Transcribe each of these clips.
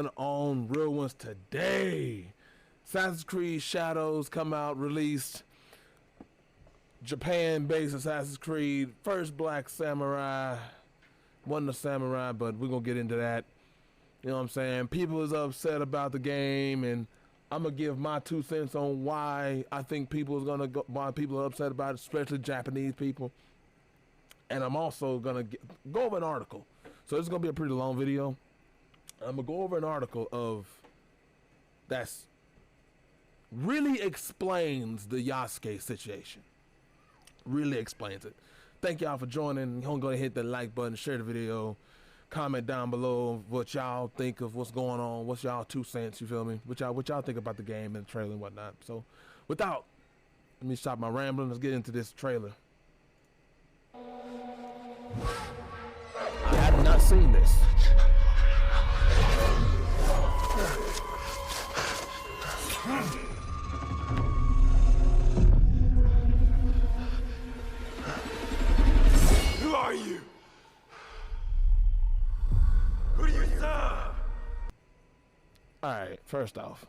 going on Real Ones today. Assassin's Creed Shadows come out, released. Japan-based Assassin's Creed, first Black Samurai. Wasn't a samurai, but we're gonna get into that. You know what I'm saying? People is upset about the game, and I'm gonna give my 2 cents on why I think why people are upset about it, especially Japanese people. And I'm also gonna go over an article. So this is gonna be a pretty long video. I'm gonna go over an article that's really explains the Yaskue situation. Really explains it. Thank y'all for joining. Go ahead and hit the like button, share the video, comment down below what y'all think of what's going on. What's y'all 2 cents? You feel me? What y'all think about the game and the trailer and whatnot. So, let me stop my rambling. Let's get into this trailer. I have not seen this. Who are you? Who do you serve? Alright, first off,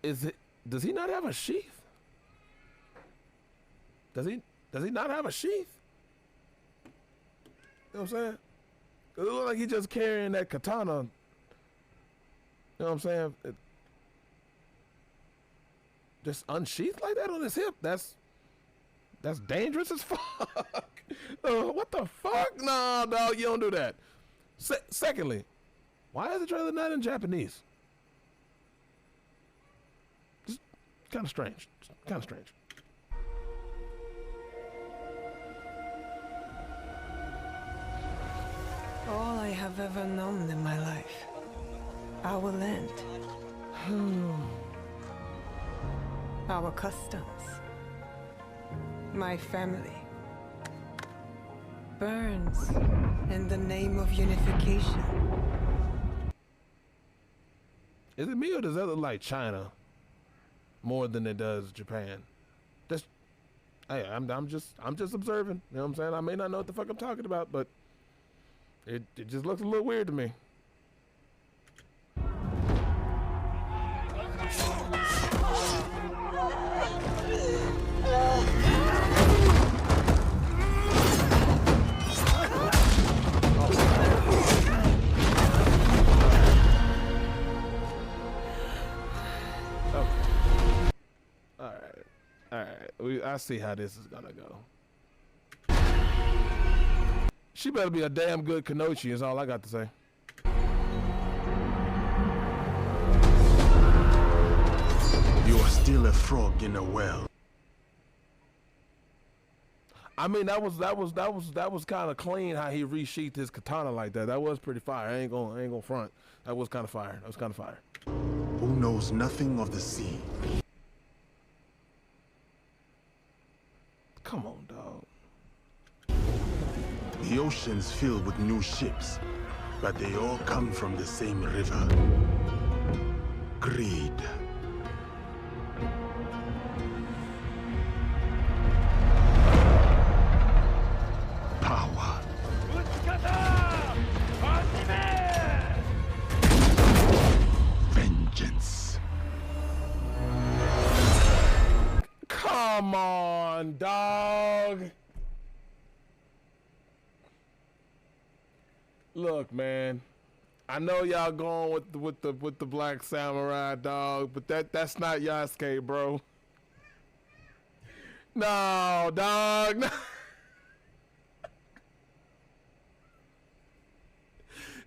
does he not have a sheath? Does he not have a sheath? You know what I'm saying? It looks like he's just carrying that katana. You know what I'm saying? Just unsheathed like that on his hip. That's dangerous as fuck. What the fuck? Nah, dog, you don't do that. Secondly, why is the trailer not in Japanese? Just kind of strange. Kind of strange. All I have ever known in my life, our land, our customs, my family, burns in the name of unification. Is it me or does that look like China more than it does Japan? Just, hey, I'm just observing. You know what I'm saying? I may not know what the fuck I'm talking about, but it just looks a little weird to me. Alright. I see how this is gonna go. She better be a damn good kunoichi is all I got to say. You are still a frog in a well. I mean, that was kind of clean how he resheathed his katana like that. That was pretty fire. I ain't gonna front. That was kind of fire. That was kind of fire. Who knows nothing of the sea? Come on, dog. The ocean's filled with new ships, but they all come from the same river. Greed. Power. Vengeance. Come on, dog. Look, man. I know y'all going with the Black Samurai, dog, but that's not Yaskue, bro. No, dog. No.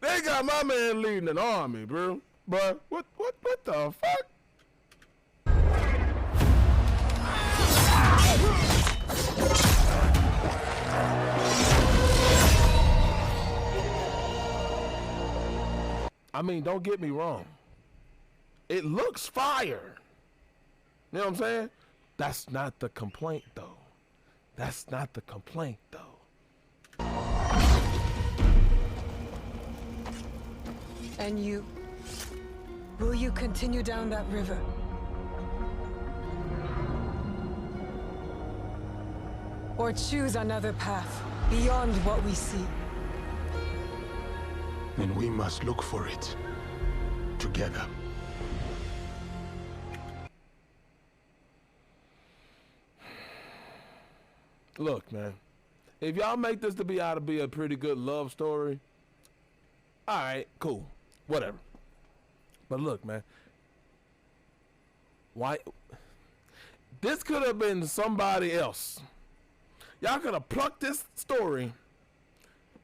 They got my man leading an army, bro. But what the fuck? I mean, don't get me wrong. It looks fire. You know what I'm saying? That's not the complaint, though. That's not the complaint, though. And you? Will you continue down that river? Or choose another path beyond what we see? then we must look for it together. Look, man, if y'all make this to be out to be a pretty good love story, all right, cool, whatever. But look, man, why? This could have been somebody else. Y'all could have plucked this story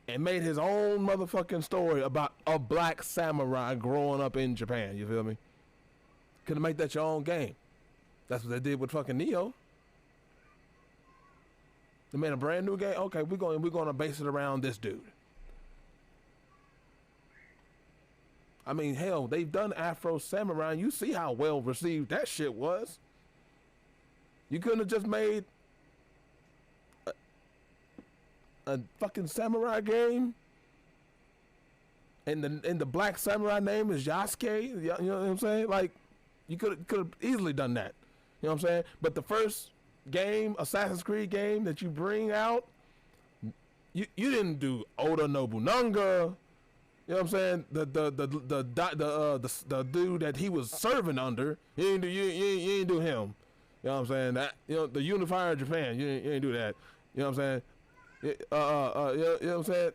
and made his own motherfucking story about a black samurai growing up in Japan. You feel me? Could have made that your own game. That's what they did with fucking Neo. They made a brand new game. Okay, we're going to base it around this dude. I mean, hell, they've done Afro Samurai. You see how well received that shit was. You couldn't have just made a fucking samurai game, and the black samurai name is Yaskue. You know what I'm saying? Like, you could have easily done that. You know what I'm saying? But the first game, Assassin's Creed game that you bring out, you didn't do Oda Nobunaga. You know what I'm saying? The dude that he was serving under, you ain't do him. You know what I'm saying? That, you know, the unifier of Japan, you ain't do that. You know what I'm saying? You know what I'm saying?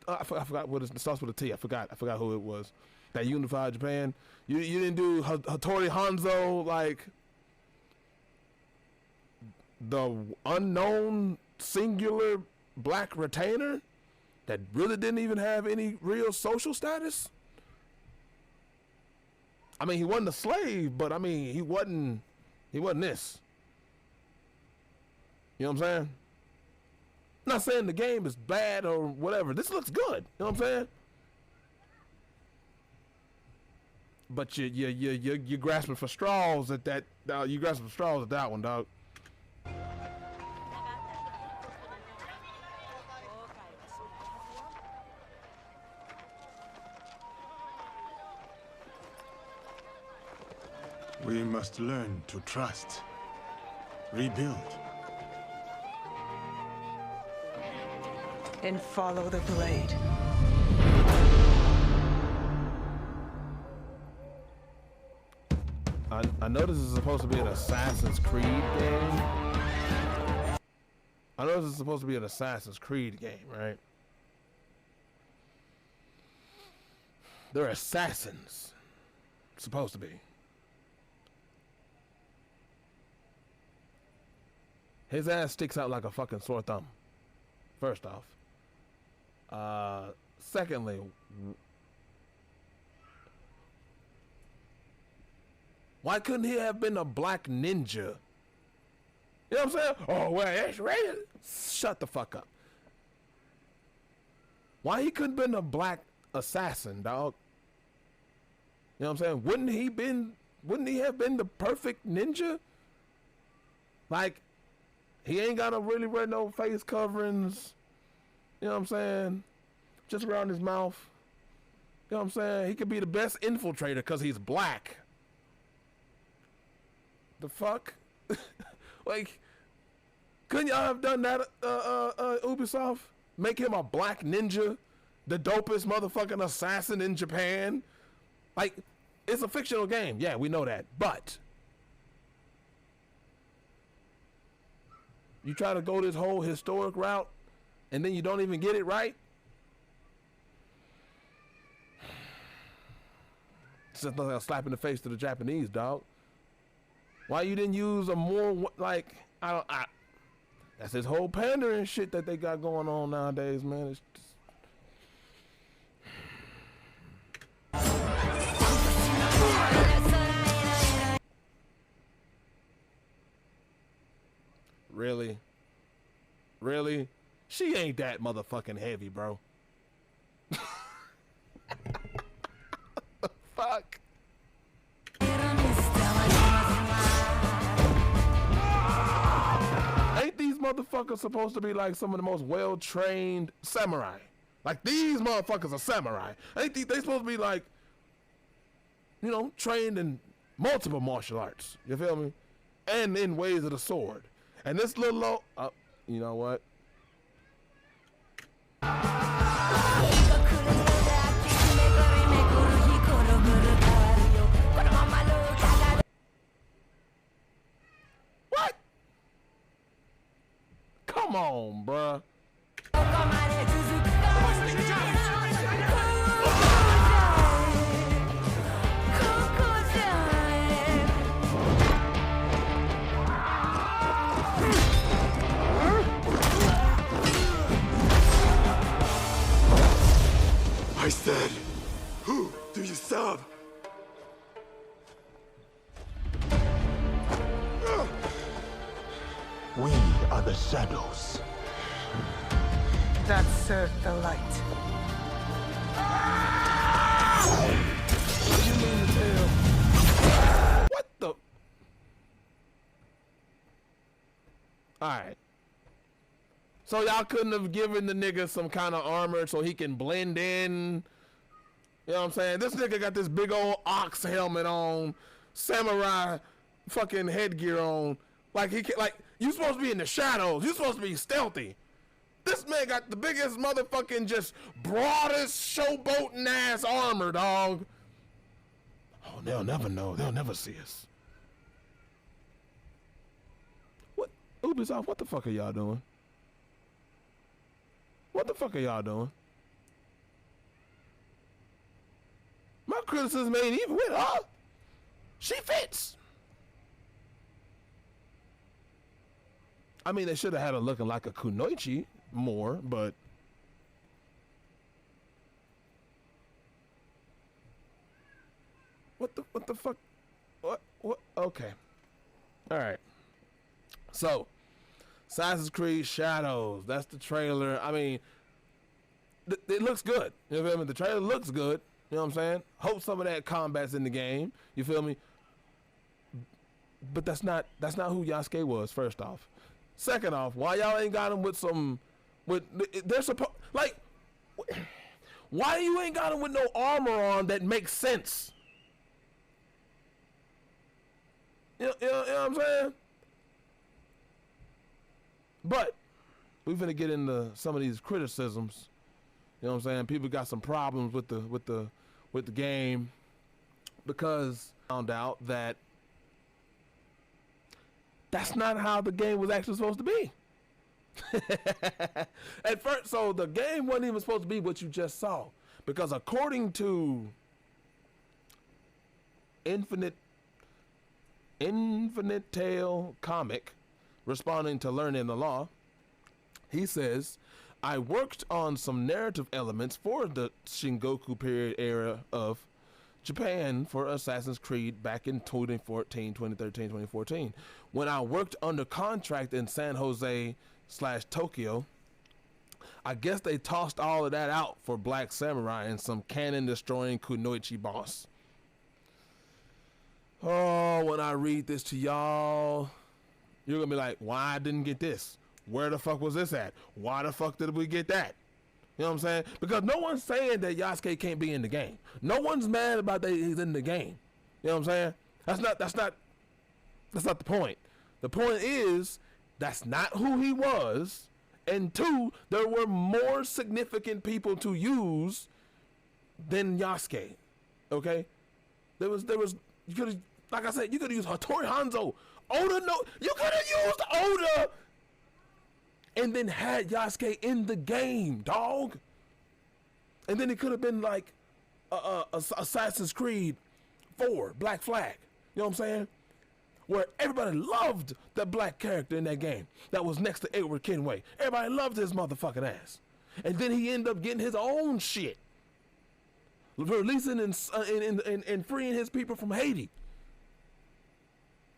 I forgot what it starts with a T. I forgot who it was. That unified Japan. You didn't do Hattori Hanzo, like the unknown singular black retainer that really didn't even have any real social status. I mean, he wasn't a slave, but I mean, he wasn't this. You know what I'm saying? I'm not saying the game is bad or whatever. This looks good. You know what I'm saying? But you're grasping for straws at that. You grasping for straws at that one, dog. We must learn to trust, rebuild. And follow the blade. I know this is supposed to be an Assassin's Creed game. I know this is supposed to be an Assassin's Creed game, right? They're assassins. Supposed to be. His ass sticks out like a fucking sore thumb. First off. Secondly, why couldn't he have been a black ninja? You know what I'm saying? Oh, well, that's right. Shut the fuck up. Why he couldn't been a black assassin, dog? You know what I'm saying? Wouldn't he have been the perfect ninja? Like, he ain't gotta really wear no face coverings. You know what I'm saying? Just around his mouth. You know what I'm saying? He could be the best infiltrator because he's black. The fuck? Like, couldn't y'all have done that, Ubisoft? Make him a black ninja? The dopest motherfucking assassin in Japan? Like, it's a fictional game. Yeah, we know that. But you try to go this whole historic route and then you don't even get it right? It's just like a slap in the face to the Japanese, dog. Why you didn't use a more, like, that's this whole pandering shit that they got going on nowadays, man. It's just... Really? Really? She ain't that motherfucking heavy, bro. Fuck. Ain't these motherfuckers supposed to be like some of the most well-trained samurai? Like, these motherfuckers are samurai. Ain't they supposed to be like, you know, trained in multiple martial arts? You feel me? And in ways of the sword. And this little old, you know what? come on, bruh. I said, who do you serve? We are the shadows. That served the light. You mean to tell? What the? Alright. So y'all couldn't have given the nigga some kind of armor so he can blend in? You know what I'm saying? This nigga got this big old ox helmet on, samurai fucking headgear on. Like he can, like, you supposed to be in the shadows. You supposed to be stealthy. This man got the biggest motherfucking, just broadest showboating ass armor, dog. Oh, they'll never know. They'll never see us. What? Ubisoft, what the fuck are y'all doing? What the fuck are y'all doing? My criticism ain't even with her. She fits. I mean, they should have had her looking like a kunoichi more, but what the fuck? What? Okay. All right. So, Assassin's Creed Shadows. That's the trailer. I mean, it looks good. You feel me? The trailer looks good. You know what I'm saying? Hope some of that combat's in the game. You feel me? But that's not who Yaskue was. First off. Second off, why y'all ain't got him with some, they're supposed, like, why you ain't got him with no armor on that makes sense? You know what I'm saying? But we finna get into some of these criticisms. You know what I'm saying? People got some problems with the game because found out that that's not how the game was actually supposed to be. At first, so the game wasn't even supposed to be what you just saw, because according to Infinite Tale Comic, responding to Learning the Law, he says, I worked on some narrative elements for the Shingoku period era of Japan for Assassin's Creed back in 2013, 2014. When I worked under contract in San Jose/Tokyo, I guess they tossed all of that out for Black Samurai and some cannon-destroying kunoichi boss. Oh, when I read this to y'all, you're gonna be like, why I didn't get this? Where the fuck was this at? Why the fuck did we get that? You know what I'm saying? Because no one's saying that Yaskue can't be in the game. No one's mad about that he's in the game. You know what I'm saying? That's not the point. The point is, that's not who he was. And two, there were more significant people to use than Yaskue. Okay? There was you could have, like I said, you could have used Hattori Hanzo. Oda, no, you could have used Oda and then had Yaskue in the game, dog. And then it could have been like Assassin's Creed 4, Black Flag. You know what I'm saying? Where everybody loved the black character in that game that was next to Edward Kenway. Everybody loved his motherfucking ass. And then he ended up getting his own shit. Releasing and freeing his people from Haiti.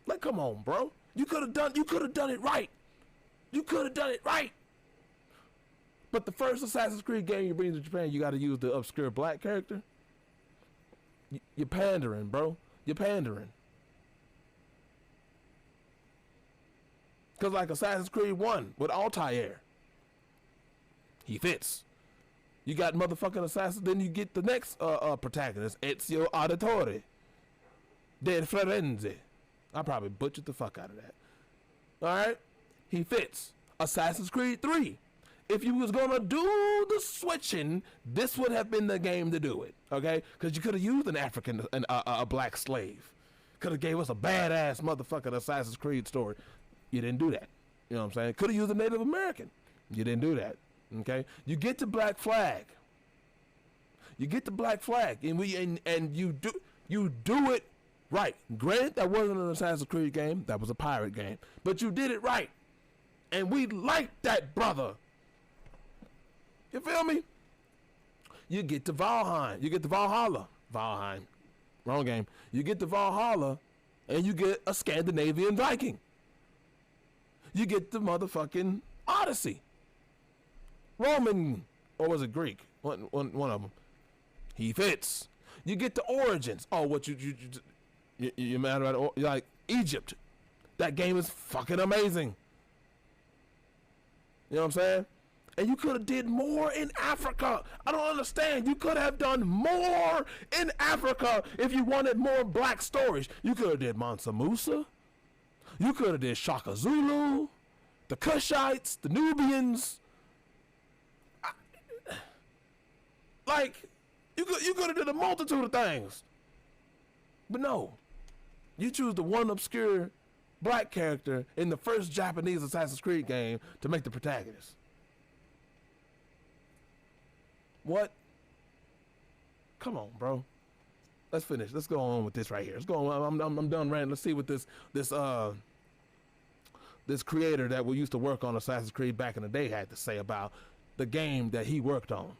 Like, come on, bro. You could have done it right. You could have done it right. But the first Assassin's Creed game you bring to Japan, you got to use the obscure black character. You're pandering, bro. You're pandering. Because like Assassin's Creed 1 with Altair, he fits. You got motherfucking Assassin, then you get the next protagonist, Ezio Auditore del Firenze. I probably butchered the fuck out of that. Alright? He fits. Assassin's Creed 3. If you was gonna do the switching, this would have been the game to do it. Okay? Because you could have used an African, a black slave. Could have gave us a badass motherfucking Assassin's Creed story. You didn't do that. You know what I'm saying? Could have used a Native American. You didn't do that. Okay? You get the Black Flag. You get the Black Flag, and you do it right. Granted, that wasn't an Assassin's Creed game. That was a pirate game. But you did it right. And we like that, brother. You feel me? You get to Valheim. You get to Valhalla. Valheim. Wrong game. You get to Valhalla, and you get a Scandinavian Viking. You get the motherfucking Odyssey. Roman, or was it Greek? One of them. He fits. You get the Origins. Oh, what you mad about it? Like Egypt. That game is fucking amazing. You know what I'm saying? And you could have did more in Africa. I don't understand. You could have done more in Africa if you wanted more black stories. You could have did Mansa Musa. You could have did Shaka Zulu, the Kushites, the Nubians. You could have did a multitude of things. But no. You choose the one obscure black character in the first Japanese Assassin's Creed game to make the protagonist. What? Come on, bro. Let's finish. Let's go on with this right here. Let's go on. I'm done ranting. Let's see what this creator that we used to work on Assassin's Creed back in the day had to say about the game that he worked on.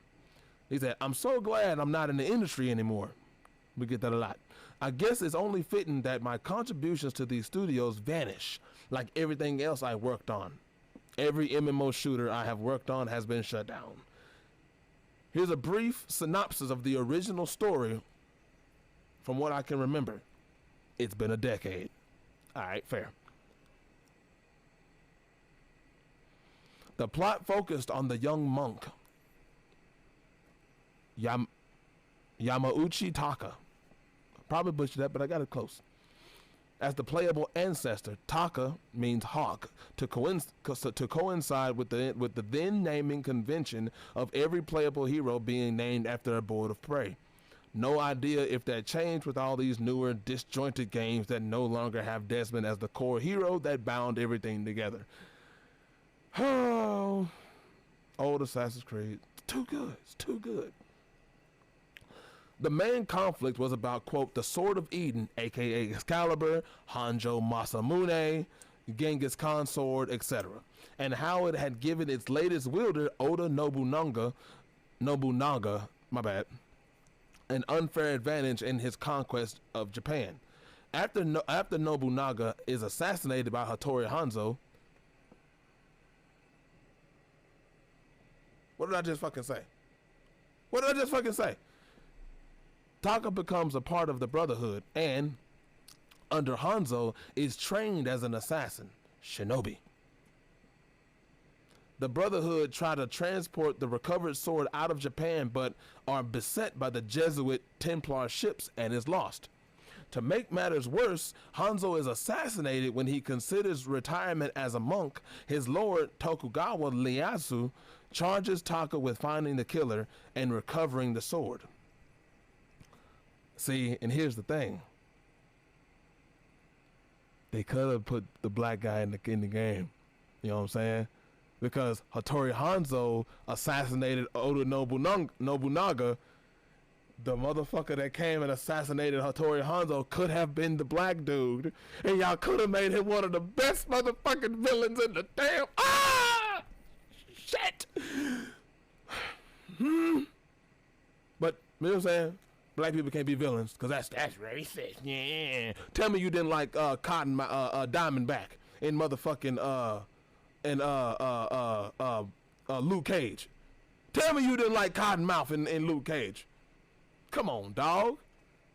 He said, "I'm so glad I'm not in the industry anymore." We get that a lot. "I guess it's only fitting that my contributions to these studios vanish like everything else I worked on. Every MMO shooter I have worked on has been shut down. Here's a brief synopsis of the original story from what I can remember. It's been a decade." All right, fair. "The plot focused on the young monk, Yamauchi Taka." Probably butchered that, but I got it close. "As the playable ancestor, Taka means hawk, to coincide with the then naming convention of every playable hero being named after a bird of prey. No idea if that changed with all these newer disjointed games that no longer have Desmond as the core hero that bound everything together." Oh, old Assassin's Creed. Too good. It's too good. "The main conflict was about, quote, the Sword of Eden, aka Excalibur, Hanjo Masamune, Genghis Khan sword, etc., and how it had given its latest wielder, Oda Nobunaga, my bad, an unfair advantage in his conquest of Japan. After Nobunaga is assassinated by Hattori Hanzo." What did I just fucking say? What did I just fucking say? "Taka becomes a part of the Brotherhood and, under Hanzo, is trained as an assassin, shinobi. The Brotherhood try to transport the recovered sword out of Japan but are beset by the Jesuit Templar ships and is lost. To make matters worse, Hanzo is assassinated when he considers retirement as a monk. His lord, Tokugawa Ieyasu, charges Taka with finding the killer and recovering the sword. See, and here's the thing. They could have put the black guy in the game. You know what I'm saying? Because Hattori Hanzo assassinated Oda Nobunaga. The motherfucker that came and assassinated Hattori Hanzo could have been the black dude. And y'all could have made him one of the best motherfucking villains in the damn... Ah! Shit! But, you know what I'm saying? Black people can't be villains, because that's racist. Yeah. Tell me you didn't like Diamondback in motherfucking Luke Cage. Tell me you didn't like Cottonmouth in Luke Cage. Come on, dog.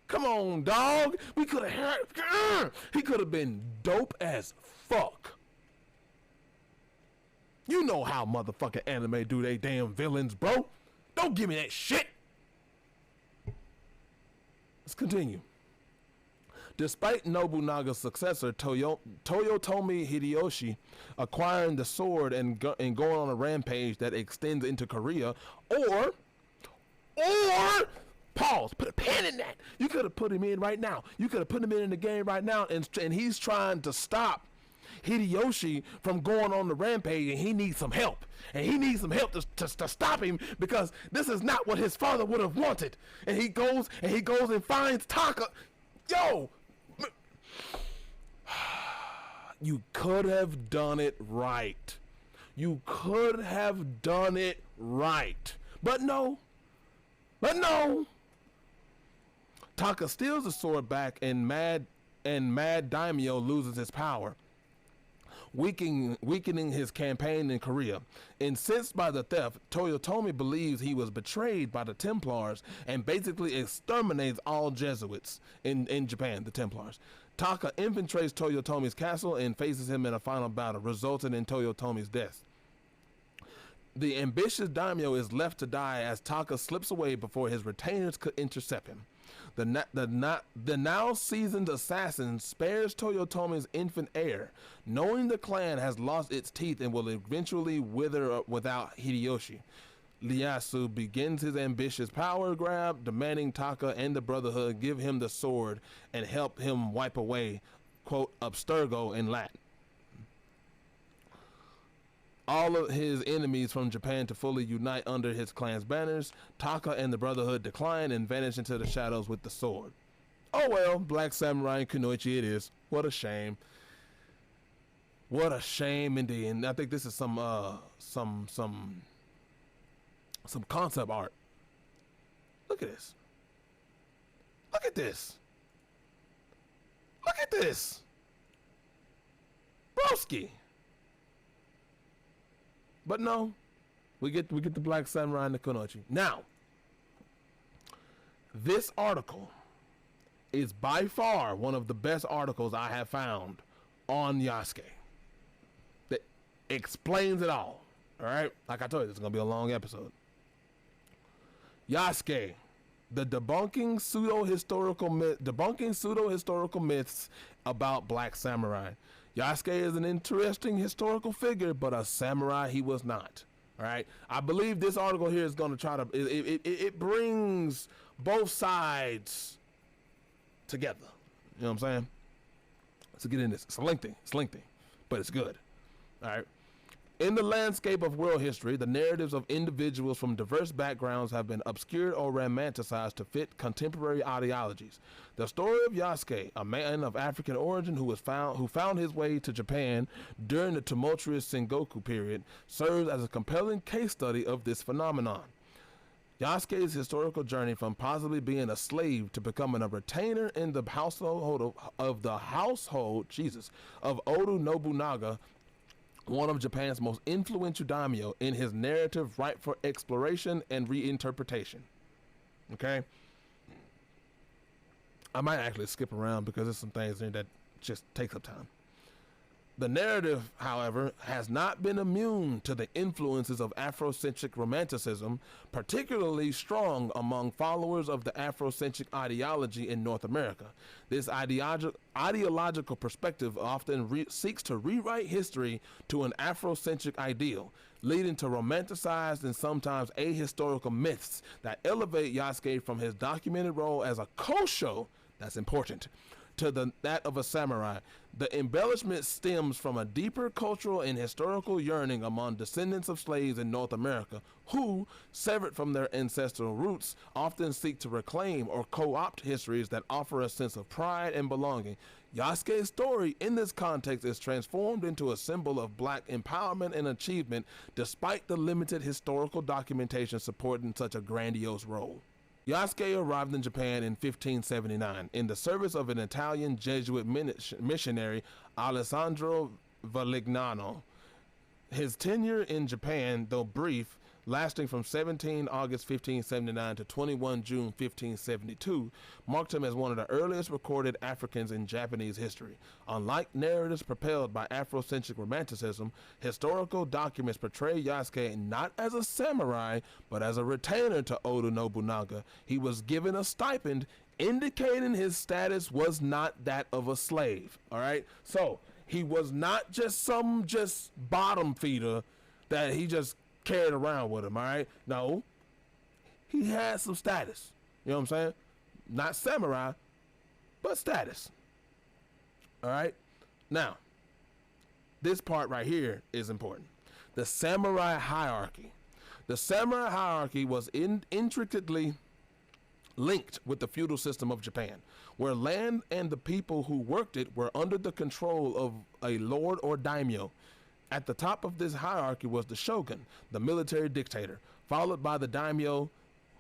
Come on, dog. We could have he could have been dope as fuck. You know how motherfucking anime do they damn villains, bro. Don't give me that shit. Let's continue. Despite Nobunaga's successor, Toyotomi Hideyoshi, acquiring the sword and going on a rampage that extends into Korea, or pause, put a pin in that. You could have put him in right now. You could have put him in the game right now, and he's trying to stop Hideyoshi from going on the rampage, and he needs some help. And he needs some help to stop him, because this is not what his father would have wanted. And he goes and finds Taka. Yo! You could have done it right. You could have done it right. But no. Taka steals the sword back, and Mad Daimyo loses his power, weakening his campaign in Korea. Incensed by the theft, Toyotomi believes he was betrayed by the Templars and basically exterminates all Jesuits in Japan, the Templars. Taka infiltrates Toyotomi's castle and faces him in a final battle, resulting in Toyotomi's death. The ambitious daimyo is left to die as Taka slips away before his retainers could intercept him. The now seasoned assassin spares Toyotomi's infant heir, knowing the clan has lost its teeth and will eventually wither without Hideyoshi. Ieyasu begins his ambitious power grab, demanding Taka and the Brotherhood give him the sword and help him wipe away, quote, abstergo in Latin, all of his enemies from Japan to fully unite under his clan's banners. Taka and the Brotherhood decline and vanish into the shadows with the sword. Oh well, Black Samurai and Kunoichi it is. What a shame. What a shame indeed. And I think this is some concept art. Look at this. Look at this. Look at this. Broski. But no, we get the Black Samurai and the Kunoichi. Now, this article is by far one of the best articles I have found on Yaskue. That explains it all. All right, like I told you, this is gonna be a long episode. Yaskue, the debunking pseudo historical myths about Black Samurai. Yaskue is an interesting historical figure, but a samurai he was not. All right, I believe this article here is going to try to it brings both sides together. You know what I'm saying? Let's get in this. It's lengthy, but it's good. All right. In the landscape of world history, the narratives of individuals from diverse backgrounds have been obscured or romanticized to fit contemporary ideologies. The story of Yaskue, a man of African origin who found his way to Japan during the tumultuous Sengoku period, serves as a compelling case study of this phenomenon. Yasuke's historical journey from possibly being a slave to becoming a retainer in the household of Oda Nobunaga, one of Japan's most influential daimyo, in his narrative ripe for exploration and reinterpretation. Okay? I might actually skip around because there's some things in that just takes up time. The narrative, however, has not been immune to the influences of Afrocentric romanticism, particularly strong among followers of the Afrocentric ideology in North America. This ideological perspective often seeks to rewrite history to an Afrocentric ideal, leading to romanticized and sometimes ahistorical myths that elevate Yaskue from his documented role as a kosho, that's important, to that of a samurai. The embellishment stems from a deeper cultural and historical yearning among descendants of slaves in North America who, severed from their ancestral roots, often seek to reclaim or co-opt histories that offer a sense of pride and belonging. Yasuke's story in this context is transformed into a symbol of Black empowerment and achievement despite the limited historical documentation supporting such a grandiose role. Yaskue arrived in Japan in 1579 in the service of an Italian Jesuit missionary, Alessandro Valignano. His tenure in Japan, though brief, lasting from 17 August 1579 to 21 June 1572, marked him as one of the earliest recorded Africans in Japanese history. Unlike narratives propelled by Afrocentric romanticism, historical documents portray Yaskue not as a samurai, but as a retainer to Oda Nobunaga. He was given a stipend, indicating his status was not that of a slave. All right, so he was not just some bottom feeder that he just carried around with him. All right, no, he had some status. You know what I'm saying? Not samurai, but status. All right, now this part right here is important. The samurai hierarchy. The samurai hierarchy was intricately linked with the feudal system of Japan, where land and the people who worked it were under the control of a lord or daimyo. At the top of this hierarchy was the shogun, the military dictator, followed by the daimyo,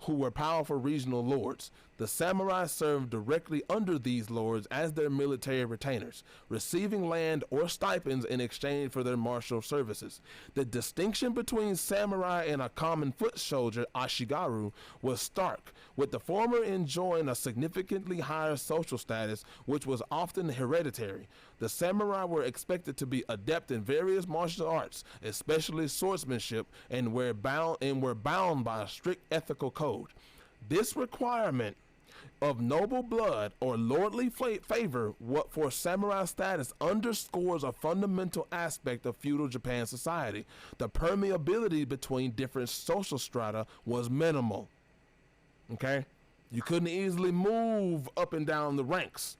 who were powerful regional lords. The samurai served directly under these lords as their military retainers, receiving land or stipends in exchange for their martial services. The distinction between samurai and a common foot soldier, ashigaru, was stark, with the former enjoying a significantly higher social status, which was often hereditary. The samurai were expected to be adept in various martial arts, especially swordsmanship, and were bound by a strict ethical code. This requirement of noble blood or lordly favor for samurai status underscores a fundamental aspect of feudal Japan society. The permeability between different social strata was minimal. Okay? You couldn't easily move up and down the ranks.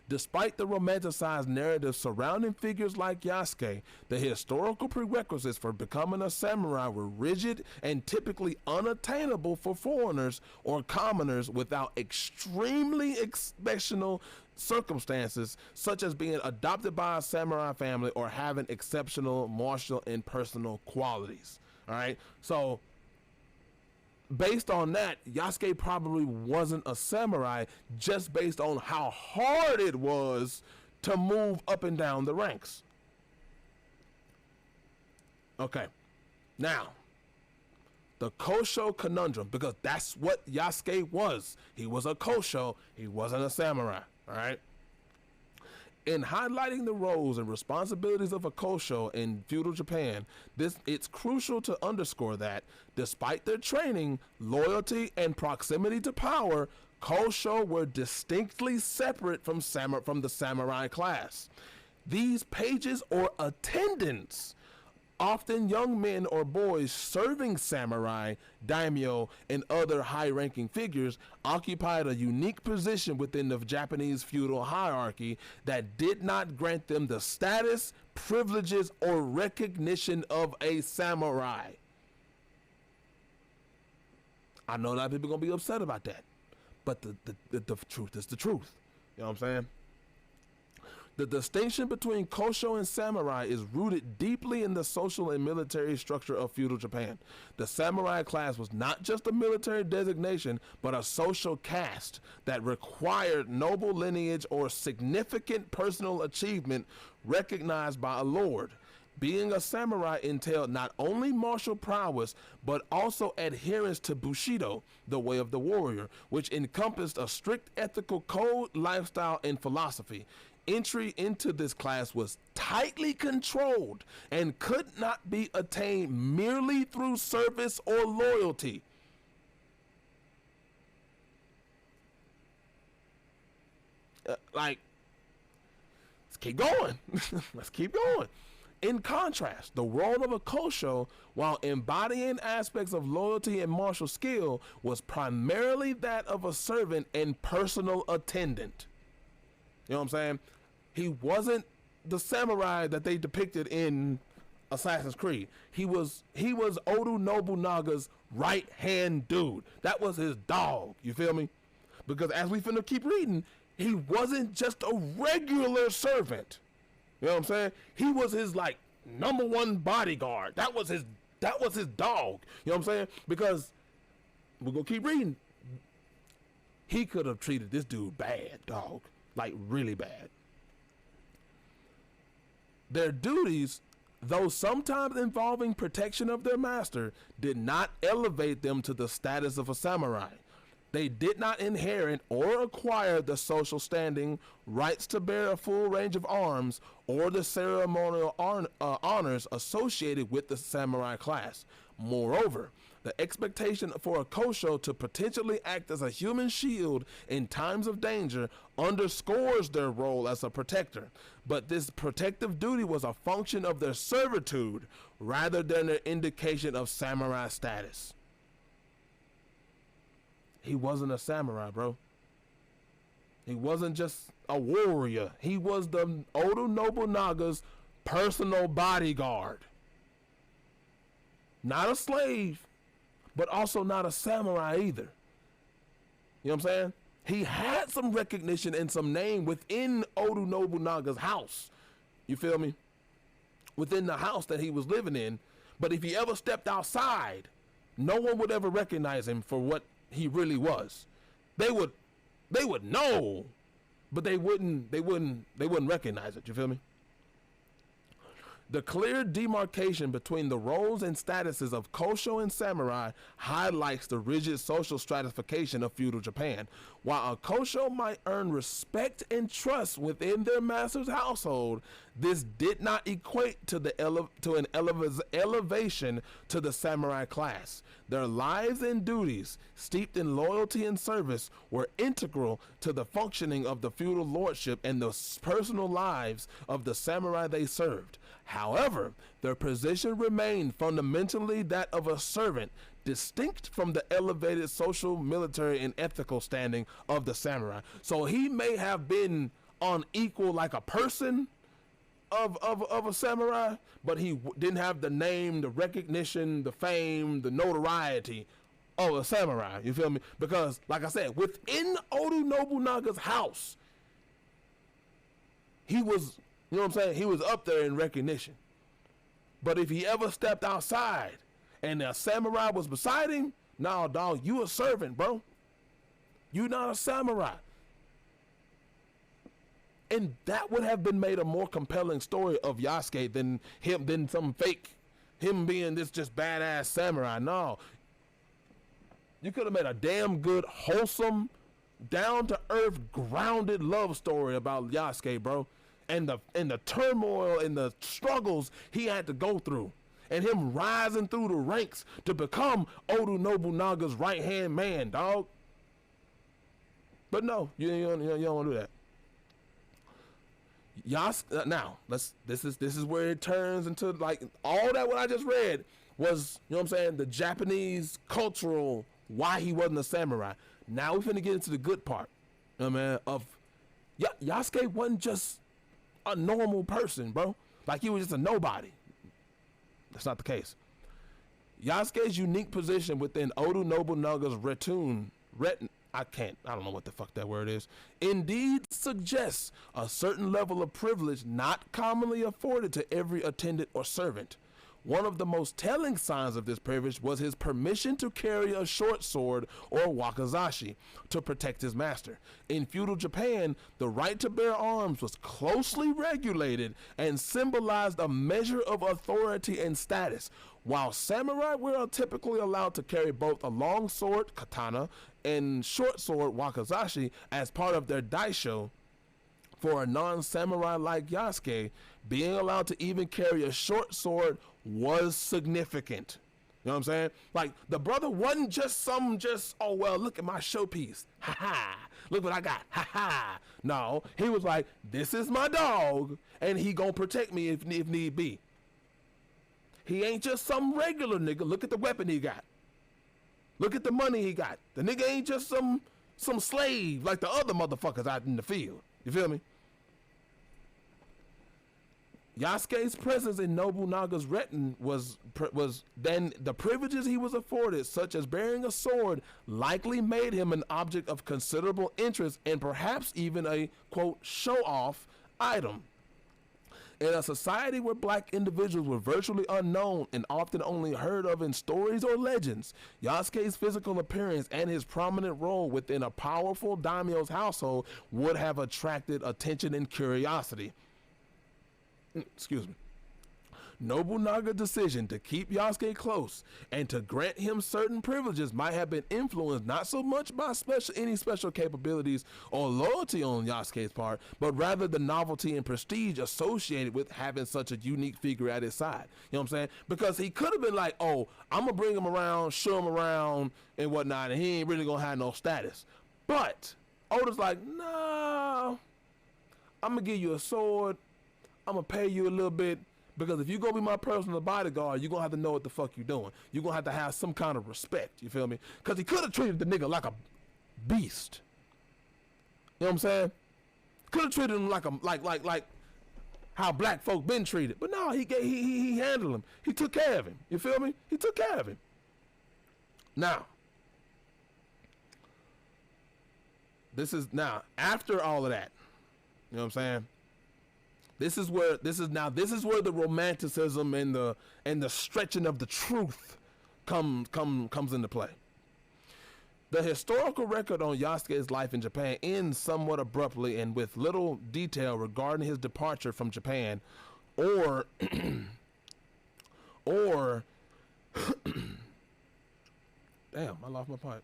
Despite the romanticized narrative surrounding figures like Yasuke, the historical prerequisites for becoming a samurai were rigid and typically unattainable for foreigners or commoners without extremely exceptional circumstances, such as being adopted by a samurai family or having exceptional martial and personal qualities. All right, so based on that, Yasuke probably wasn't a samurai, just based on how hard it was to move up and down the ranks. Okay, now, the Kosho conundrum, because that's what Yasuke was. He was a Kosho, he wasn't a samurai, all right? In highlighting the roles and responsibilities of a Kosho in feudal Japan, it's crucial to underscore that, despite their training, loyalty, and proximity to power, Kosho were distinctly separate from the samurai class. These pages or attendants, often young men or boys serving samurai, daimyo, and other high-ranking figures, occupied a unique position within the Japanese feudal hierarchy that did not grant them the status, privileges, or recognition of a samurai. I know a lot of people are going to be upset about that, but the truth is the truth. You know what I'm saying? The distinction between Kosho and samurai is rooted deeply in the social and military structure of feudal Japan. The samurai class was not just a military designation, but a social caste that required noble lineage or significant personal achievement recognized by a lord. Being a samurai entailed not only martial prowess, but also adherence to Bushido, the way of the warrior, which encompassed a strict ethical code, lifestyle, and philosophy. Entry into this class was tightly controlled and could not be attained merely through service or loyalty. Let's keep going. Let's keep going. In contrast, the role of a Kosho, while embodying aspects of loyalty and martial skill, was primarily that of a servant and personal attendant. You know what I'm saying? He wasn't the samurai that they depicted in Assassin's Creed. He was Oda Nobunaga's right-hand dude. That was his dog. You feel me? Because as we finna keep reading, he wasn't just a regular servant. You know what I'm saying? He was his like #1 bodyguard. That was his dog. You know what I'm saying? Because we're gonna keep reading. He could have treated this dude bad, dog. Like really bad. Their duties, though sometimes involving protection of their master, did not elevate them to the status of a samurai. They did not inherit or acquire the social standing, rights to bear a full range of arms, or the ceremonial honors associated with the samurai class. Moreover, the expectation for a Kosho to potentially act as a human shield in times of danger underscores their role as a protector. But this protective duty was a function of their servitude rather than an indication of samurai status. He wasn't a samurai, bro. He wasn't just a warrior. He was the Oda Nobunaga's personal bodyguard. Not a slave, but also not a samurai either. You know what I'm saying? He had some recognition and some name within Oda Nobunaga's house. You feel me? Within the house that he was living in. But if he ever stepped outside, no one would ever recognize him for what he really was. They would know, but they wouldn't recognize it. You feel me? The clear demarcation between the roles and statuses of Kosho and samurai highlights the rigid social stratification of feudal Japan. While a Kosho might earn respect and trust within their master's household, this did not equate to an elevation to the samurai class. Their lives and duties, steeped in loyalty and service, were integral to the functioning of the feudal lordship and the personal lives of the samurai they served. However, their position remained fundamentally that of a servant, distinct from the elevated social, military, and ethical standing of the samurai. So he may have been on equal, like a person of a samurai, but he didn't have the name, the recognition, the fame, the notoriety of a samurai. You feel me? Because, like I said, within Oda Nobunaga's house, he was, you know what I'm saying? He was up there in recognition. But if he ever stepped outside and a samurai was beside him, nah, dog, you a servant, bro. You not a samurai. And that would have been made a more compelling story of Yasuke than some fake, him being this just badass samurai. No. You could have made a damn good, wholesome, down-to-earth, grounded love story about Yasuke, bro. And the turmoil and the struggles he had to go through. And him rising through the ranks to become Oda Nobunaga's right-hand man, dog. But no, you don't want to do that. Now, this is where it turns into, like, all that what I just read was, you know what I'm saying, the Japanese cultural, why he wasn't a samurai. Now we're finna get into the good part, you know what I mean, of Yasuke wasn't just a normal person, bro. Like, he was just a nobody. That's not the case. Yasuke's unique position within Oda Nobunaga's I don't know what the fuck that word is, indeed suggests a certain level of privilege not commonly afforded to every attendant or servant. One of the most telling signs of this privilege was his permission to carry a short sword or wakizashi to protect his master. In feudal Japan, the right to bear arms was closely regulated and symbolized a measure of authority and status. While samurai were typically allowed to carry both a long sword, katana, and short sword, wakizashi, as part of their daisho, for a non-samurai like Yasuke, being allowed to even carry a short sword was significant. You know what I'm saying? Like, the brother wasn't just oh, well, look at my showpiece. Ha ha. Look what I got. Ha ha. No, he was like, this is my dog, and he gonna protect me if need be. He ain't just some regular nigga. Look at the weapon he got. Look at the money he got. The nigga ain't just some slave like the other motherfuckers out in the field. You feel me? Yasuke's presence in Nobunaga's retinue was then the privileges he was afforded, such as bearing a sword, likely made him an object of considerable interest and perhaps even a, quote, show-off item. In a society where black individuals were virtually unknown and often only heard of in stories or legends, Yasuke's physical appearance and his prominent role within a powerful daimyo's household would have attracted attention and curiosity. Excuse me. Nobunaga's decision to keep Yasuke close and to grant him certain privileges might have been influenced not so much by any special capabilities or loyalty on Yasuke's part, but rather the novelty and prestige associated with having such a unique figure at his side. You know what I'm saying? Because he could have been like, oh, I'm going to bring him around, show him around and whatnot, and he ain't really going to have no status. But Oda's like, nah, I'm going to give you a sword. I'm going to pay you a little bit. Because if you're going to be my personal bodyguard, you're going to have to know what the fuck you're doing. You're going to have some kind of respect. You feel me? Because he could have treated the nigga like a beast. You know what I'm saying? Could have treated him like how black folk been treated. But no, he handled him. He took care of him. You feel me? He took care of him. Now, this is now after all of that. You know what I'm saying? This is where the romanticism and the stretching of the truth comes into play. The historical record on Yasuke's life in Japan ends somewhat abruptly and with little detail regarding his departure from Japan or damn, I lost my point.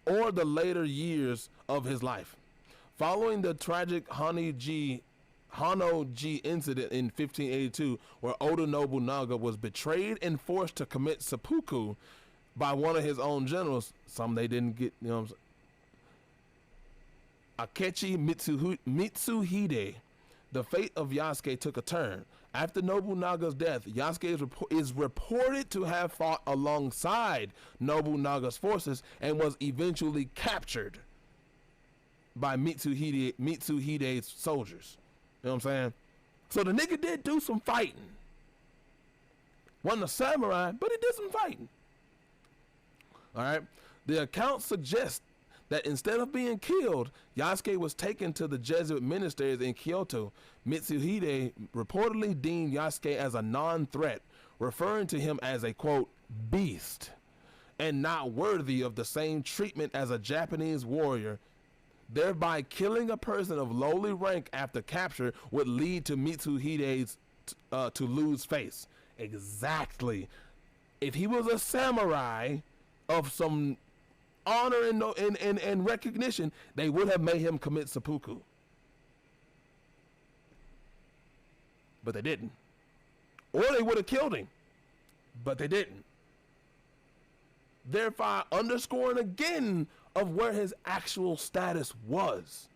Or the later years of his life. Following the tragic Hano-ji incident in 1582, where Oda Nobunaga was betrayed and forced to commit seppuku by one of his own generals, some they didn't get, you know what I'm saying? Akechi Mitsuhide, the fate of Yasuke took a turn. After Nobunaga's death, Yasuke is reported to have fought alongside Nobunaga's forces and was eventually captured by Mitsuhide's soldiers. You know what I'm saying? So the nigga did do some fighting. Wasn't a samurai, but he did some fighting. All right. The account suggests that instead of being killed, Yasuke was taken to the Jesuit monasteries in Kyoto. Mitsuhide reportedly deemed Yasuke as a non-threat, referring to him as a, quote, beast, and not worthy of the same treatment as a Japanese warrior. Thereby killing a person of lowly rank after capture would lead to Mitsuhide's to lose face. Exactly. If he was a samurai of some honor and recognition, they would have made him commit seppuku. But they didn't. Or they would have killed him. But they didn't. Therefore, underscoring again of where his actual status was.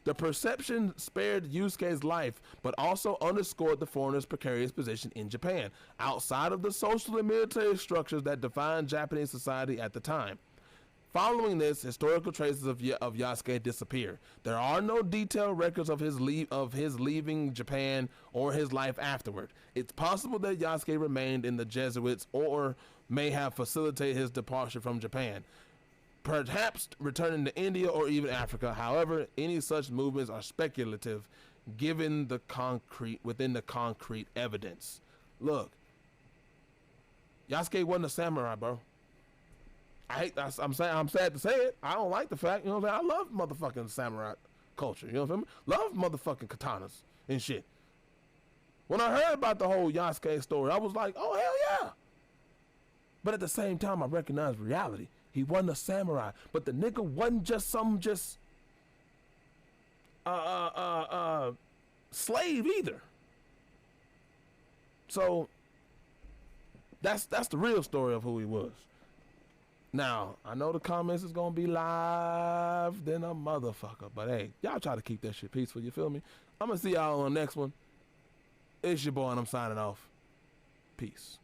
The perception spared Yusuke's life, but also underscored the foreigner's precarious position in Japan, outside of the social and military structures that defined Japanese society at the time. Following this, historical traces of Yasuke disappear. There are no detailed records of his leaving Japan or his life afterward. It's possible that Yasuke remained in the Jesuits or may have facilitated his departure from Japan, perhaps returning to India or even Africa. However, any such movements are speculative within the concrete evidence. Look, Yasuke wasn't a samurai, bro. I'm sad to say it. I don't like the fact, you know what I'm saying? I love motherfucking samurai culture, you know what I'm saying? Love motherfucking katanas and shit. When I heard about the whole Yasuke story, I was like, oh, hell yeah. But at the same time, I recognized reality. He wasn't a samurai, but the nigga wasn't just some slave either. So that's the real story of who he was. Now, I know the comments is gonna be live than a motherfucker, but hey, y'all try to keep that shit peaceful, you feel me? I'm gonna see y'all on the next one. It's your boy and I'm signing off. Peace.